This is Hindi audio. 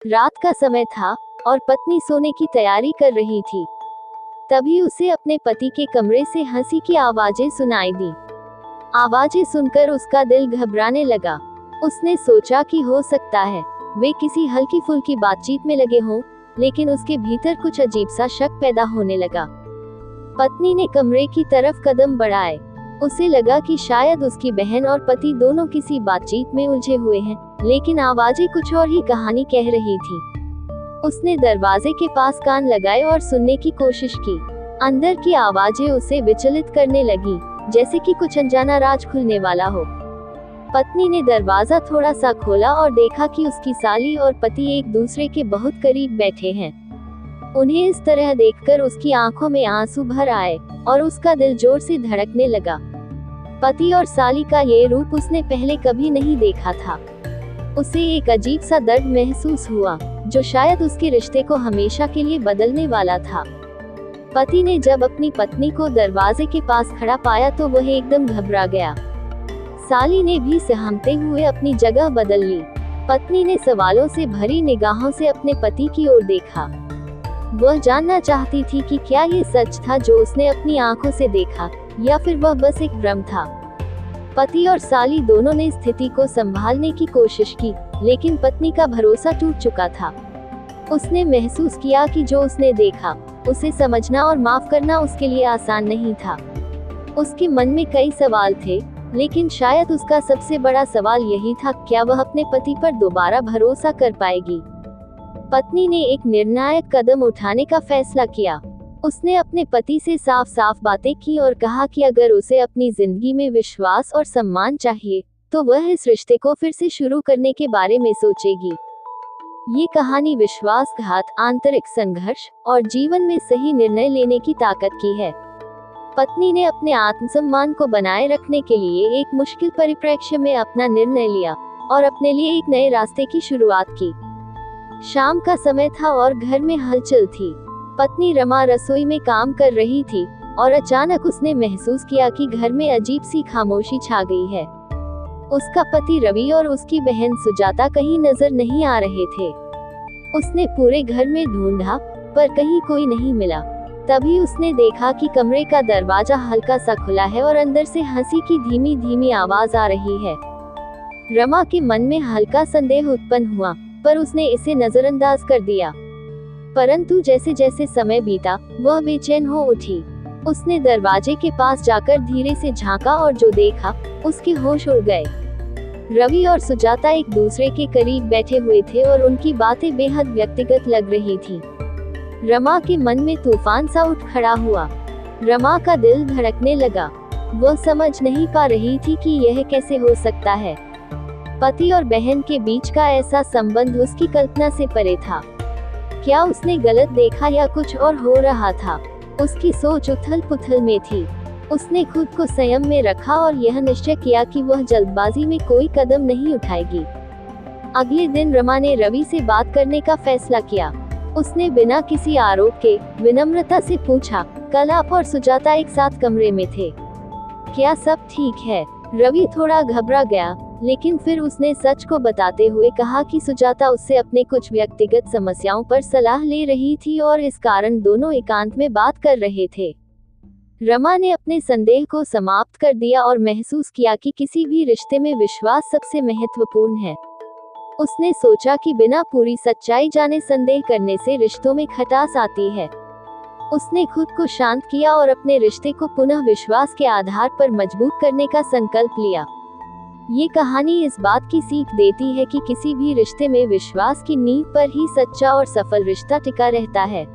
रात का समय था और पत्नी सोने की तैयारी कर रही थी। तभी उसे अपने पति के कमरे से हंसी की आवाजें सुनाई दी। आवाजें सुनकर उसका दिल घबराने लगा। उसने सोचा कि हो सकता है वे किसी हल्की फुल्की बातचीत में लगे हों, लेकिन उसके भीतर कुछ अजीब सा शक पैदा होने लगा। पत्नी ने कमरे की तरफ कदम बढ़ाए। उसे लगा कि शायद उसकी बहन और पति दोनों किसी बातचीत में उलझे हुए हैं, लेकिन आवाजें कुछ और ही कहानी कह रही थी। उसने दरवाजे के पास कान लगाए और सुनने की कोशिश की। अंदर की आवाजें उसे विचलित करने लगी, जैसे कि कुछ अनजाना राज खुलने वाला हो। पत्नी ने दरवाजा थोड़ा सा खोला और देखा कि उसकी साली और पति एक दूसरे के बहुत करीब बैठे हैं। उन्हें इस तरह देखकर उसकी आंखों में आंसू भर आए और उसका दिल जोर से धड़कने लगा। पति और साली का ये रूप उसने पहले कभी नहीं देखा था। उसे एक अजीब सा दर्द महसूस हुआ, जो शायद उसके रिश्ते को हमेशा के लिए बदलने वाला था। पति ने जब अपनी पत्नी को दरवाजे के पास खड़ा पाया तो वह एकदम घबरा गया। साली ने भी सहमते हुए अपनी जगह बदल ली। पत्नी ने सवालों से भरी निगाहों से अपने पति की ओर देखा। वह जानना चाहती थी कि क्या ये सच था जो उसने अपनी आंखों से देखा, या फिर वह बस एक भ्रम था। पति और साली दोनों ने स्थिति को संभालने की कोशिश की, लेकिन पत्नी का भरोसा टूट चुका था। उसने महसूस किया कि जो उसने देखा, उसे समझना और माफ करना उसके लिए आसान नहीं था। उसके मन में कई सवाल थे, लेकिन शायद उसका सबसे बड़ा सवाल यही था, क्या वह अपने पति पर दोबारा भरोसा कर पाएगी। पत्नी ने एक निर्णायक कदम उठाने का फैसला किया। उसने अपने पति से साफ साफ बातें की और कहा कि अगर उसे अपनी जिंदगी में विश्वास और सम्मान चाहिए, तो वह इस रिश्ते को फिर से शुरू करने के बारे में सोचेगी। ये कहानी विश्वासघात, आंतरिक संघर्ष और जीवन में सही निर्णय लेने की ताकत की है। पत्नी ने अपने आत्मसम्मान को बनाए रखने के लिए एक मुश्किल परिप्रेक्ष्य में अपना निर्णय लिया और अपने लिए एक नए रास्ते की शुरुआत की। शाम का समय था और घर में हलचल थी। पत्नी रमा रसोई में काम कर रही थी और अचानक उसने महसूस किया कि घर में अजीब सी खामोशी छा गई है। उसका पति रवि और उसकी बहन सुजाता कहीं नजर नहीं आ रहे थे। उसने पूरे घर में ढूंढा, पर कहीं कोई नहीं मिला। तभी उसने देखा कि कमरे का दरवाजा हल्का सा खुला है और अंदर से हंसी की धीमी धीमी आवाज आ रही है। रमा के मन में हल्का संदेह उत्पन्न हुआ, पर उसने इसे नजरअंदाज कर दिया। परंतु जैसे जैसे समय बीता, वह बेचैन हो उठी। उसने दरवाजे के पास जाकर धीरे से झांका और जो देखा, उसके होश उड़ गए। रवि और सुजाता एक दूसरे के करीब बैठे हुए थे और उनकी बातें बेहद व्यक्तिगत लग रही थी। रमा के मन में तूफान सा उठ खड़ा हुआ। रमा का दिल धड़कने लगा। वह समझ नहीं पा रही थी कि यह कैसे हो सकता है। पति और बहन के बीच का ऐसा संबंध उसकी कल्पना से परे था। क्या उसने गलत देखा या कुछ और हो रहा था? उसकी सोच उथल पुथल में थी। उसने खुद को संयम में रखा और यह निश्चय किया कि वह जल्दबाजी में कोई कदम नहीं उठाएगी। अगले दिन रमा ने रवि से बात करने का फैसला किया। उसने बिना किसी आरोप के विनम्रता से पूछा, कल आप और सुजाता एक साथ कमरे में थे, क्या सब ठीक है? रवि थोड़ा घबरा गया, लेकिन फिर उसने सच को बताते हुए कहा कि सुजाता उससे अपने कुछ व्यक्तिगत समस्याओं पर सलाह ले रही थी और इस कारण दोनों एकांत में बात कर रहे थे। रमा ने अपने संदेह को समाप्त कर दिया और महसूस किया कि किसी भी रिश्ते में विश्वास सबसे महत्वपूर्ण है। उसने सोचा कि बिना पूरी सच्चाई जाने संदेह करने से रिश्तों में खटास आती है। उसने खुद को शांत किया और अपने रिश्ते को पुनः विश्वास के आधार पर मजबूत करने का संकल्प लिया। ये कहानी इस बात की सीख देती है कि किसी भी रिश्ते में विश्वास की नींव पर ही सच्चा और सफल रिश्ता टिका रहता है।